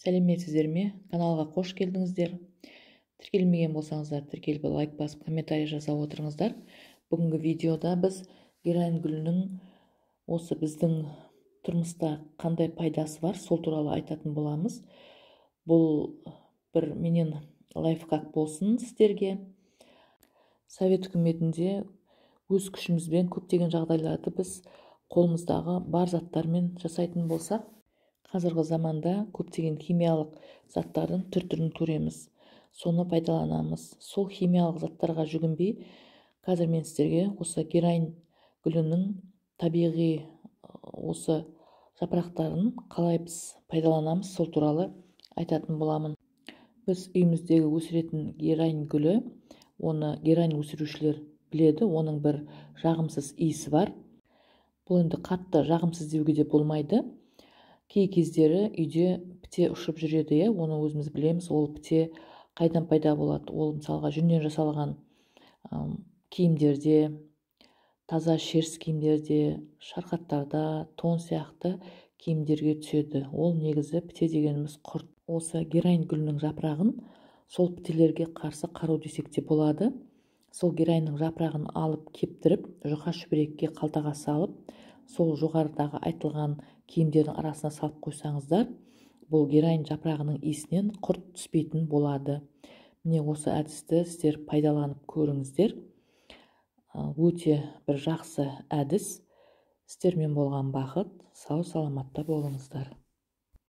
Сәлеметсіздер ме? Каналға қош келдіңіздер. Тіркелмеген болсаңыздар, тіркеліп лайк басып, комментарий жасап отырыңыздар. Бүгінгі видеода біз герань гүлінің осы біздің тұрмыста қандай пайдасы бар, сол туралы айтатын боламыз. Бұл бір менен лайфхак болсын сіздерге. Совет үкіметінде өз күшімізбен көптеген жағдайларды біз қолымыздағы бар заттармен жасайтын болсақ, қазіргі заманда көптеген химиялық заттардың түр-түрін көреміз. Соны пайдаланамыз. Сол химиялық заттарға жүгінбей, қазір мен сіздерге осы герань гүлінің табиғи осы жапырақтарын қалай біз пайдаланамыз, сол туралы айтатын боламын. Біз үйіміздегі өсіретін герань гүлі, оны герань өсірушілер біледі, оның бір жағымсыз иісі бар. Бұл енді қатты жағымсыз деуге де болмайды. Кей кездері үйде піте ұшып жүреді, оны өзіміз білеміз. Ол піте қайдан пайда болады? Ол мысалға жүннен жасалған киімдерде, таза шерс киімдерде, шарқаттарда, тон сияқты киімдерге түседі. Ол негізі піте дегеніміз құрт. Осы герань гүлінің жапырағын сол пітелерге қарсы қару десек те болады. Сол гераньның жапырағын алып кептіріп, жұқа шүберекке қалтаға салып, сол жоғарыдағы айтылған киімдердің арасына салып қойсаңыздар, бұл герань жапырағының иісінен құрт түспейтін болады. Міне осы әдісті сіздер пайдаланып көріңіздер. Өте бір жақсы әдіс. Сіздермен болған бақыт. Сау саламатта болыңыздар.